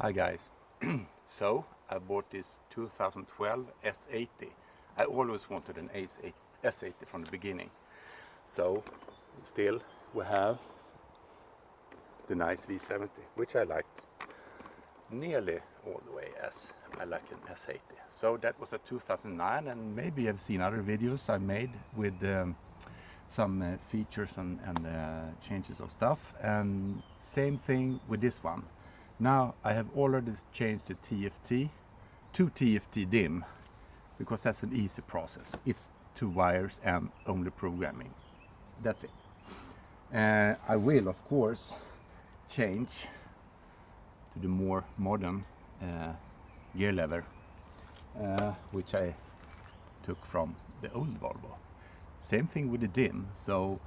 Hi guys. So I bought this 2012 S80. I always wanted an S80 from the beginning. So still we have the nice V70, which I liked nearly all the way as I like an S80. So that was a 2009, and maybe you've seen other videos I made with some features and changes of stuff, and same thing with this one. Now I have already changed the TFT to TFT dim because that's an easy process. It's 2 wires and only programming. That's it. I will of course change to the more modern gear lever, which I took from the old Volvo. Same thing with the dim. So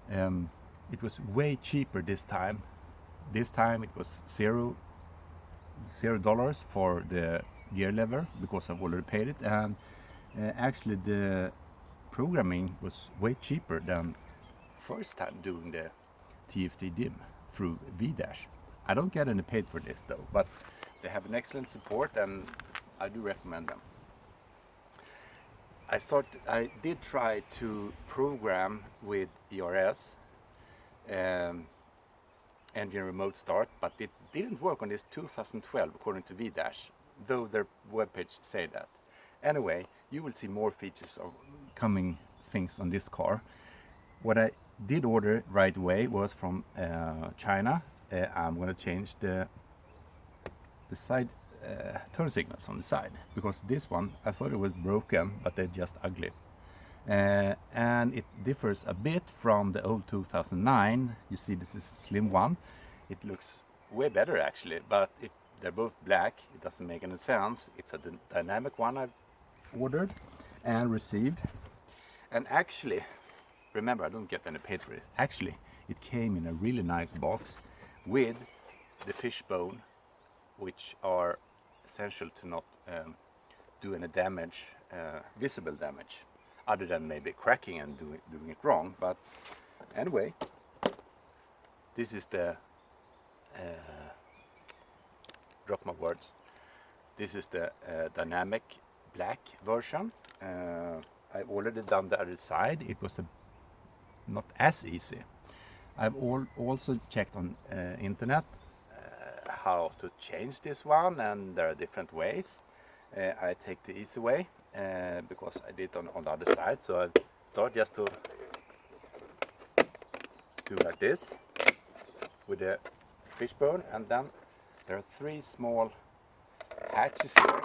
it was way cheaper this time. This time it was $0 for the gear lever because I've already paid it, and actually the programming was way cheaper than first time doing the TFT dim through V-Dash. I don't get any paid for this though, but they have an excellent support and I do recommend them. I did try to program with ERS, engine remote start, but it didn't work on this 2012 according to V-Dash, though their webpage say that. Anyway, you will see more features of coming things on this car. What I did order right away was from China. I'm going to change the side turn signals on the side, because this one I thought it was broken, but they're just ugly. And it differs a bit from the old 2009. You see, this is a slim one. It looks way better actually, but if they're both black, it doesn't make any sense. It's a dynamic one I've ordered and received. And actually, remember, I don't get any paid for this. Actually, it came in a really nice box with the fishbone, which are essential to not do any damage, visible damage, other than maybe cracking and doing it wrong. But anyway, this is the drop my words. This is the dynamic black version. I've already done the other side. It was not as easy. I've also checked on internet how to change this one, and there are different ways. I take the easy way because I did it on the other side. So I start just to do like this with the fishbone, and then there are 3 small hatches here,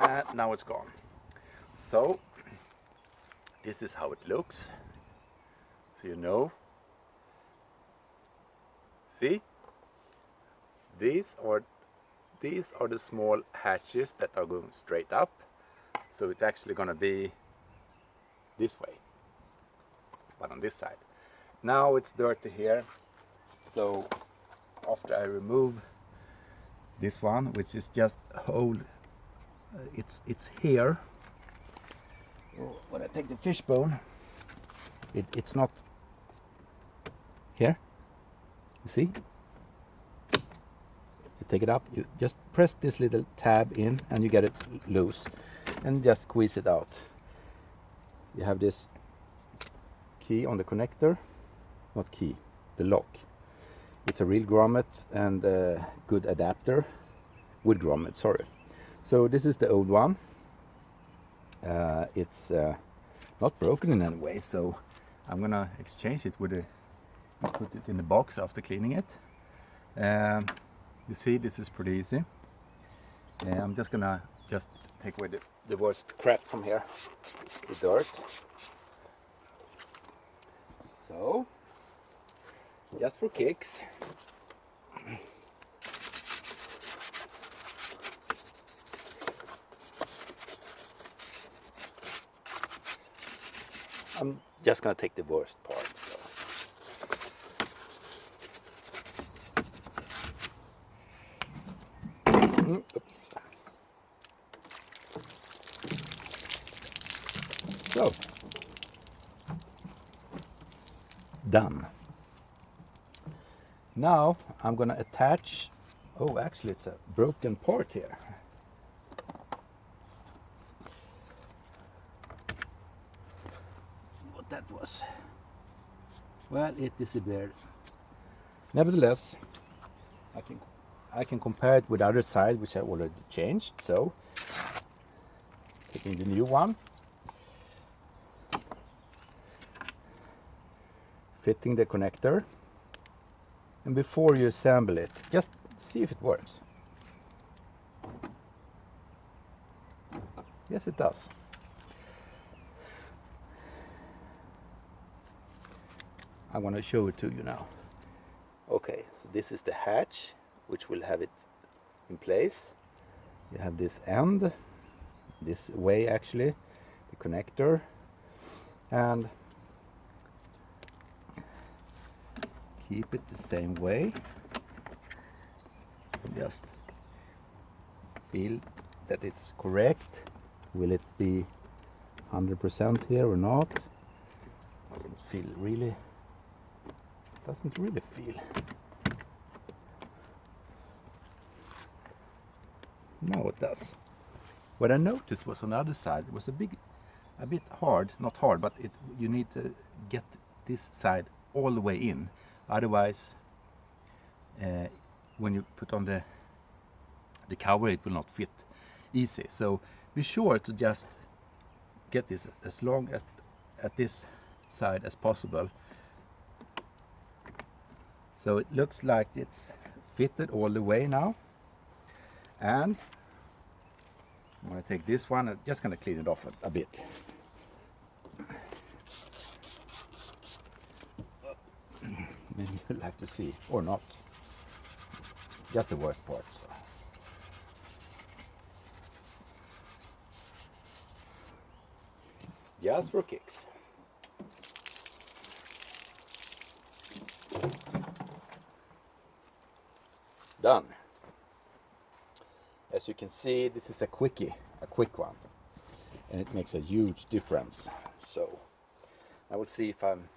and now it's gone. So this is how it looks, so you know. See, these are the small hatches that are going straight up, so it's actually going to be this way, but on this side. Now it's dirty here, so after I remove this one, which is just hold, it's here. When I take the fishbone, it's not here. You see? You take it up, you just press this little tab in and you get it loose, and just squeeze it out. You have this key on the connector, not key, the lock. It's a real grommet and a good adapter, wood grommet, sorry. So this is the old one. It's not broken in any way, so I'm gonna exchange it with put it in the box after cleaning it. You see, this is pretty easy. I'm just gonna take away the worst crap from here, the dirt. So, just for kicks, I'm just gonna take the worst part. Oops. So, done. Now I'm gonna attach Oh, actually it's a broken part here. Let's see what that was. Well, it disappeared. Nevertheless, I can compare it with the other side, which I already changed. So, taking the new one, fitting the connector, and before you assemble it, just see if it works. Yes, it does. I want to show it to you now. Okay, so this is the hatch, which will have it in place. You have this end, this way actually, the connector, and keep it the same way. Just feel that it's correct. Will it be 100% here or not? Doesn't really feel. No, it does. What I noticed was on the other side, it was a bit hard, not hard, but you need to get this side all the way in. Otherwise, when you put on the cover, it will not fit easy. So be sure to just get this as long as at this side as possible. So it looks like it's fitted all the way now. And I'm going to take this one, I'm just going to clean it off a bit. Maybe you'd like to see, or not. Just the worst part. So. Just for kicks. Done. As you can see, this is a quick one, and it makes a huge difference. So I will see if I'm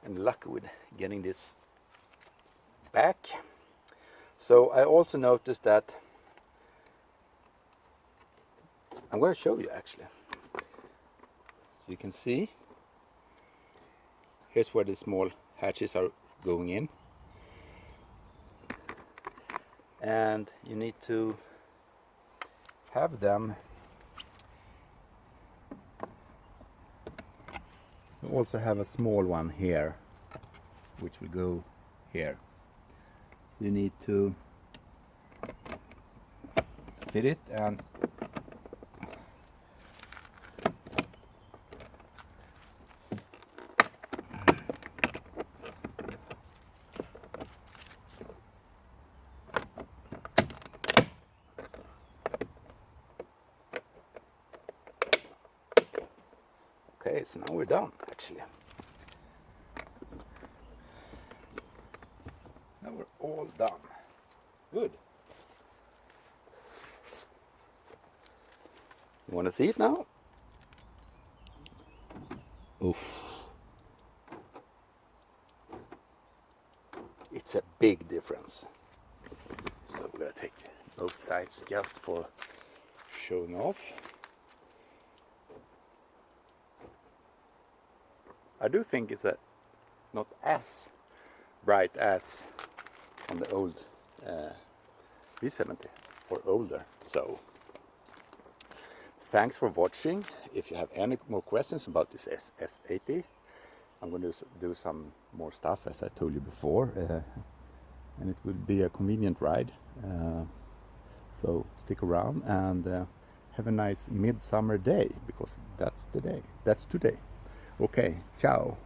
lucky with getting this back. So I also noticed that I'm going to show you actually. So you can see, here's where the small hatches are going in. And you need to have them. You also have a small one here, which will go here. So you need to fit it and okay, so now we're done actually. Now we're all done. Good. You want to see it now? Oof. It's a big difference. So we're going to take both sides just for showing off. I do think it's not as bright as on the old V70 or older. So thanks for watching. If you have any more questions about this S80, I'm going to do some more stuff as I told you before, and it will be a convenient ride. So stick around and have a nice midsummer day, because that's the day. That's today. Okay, ciao.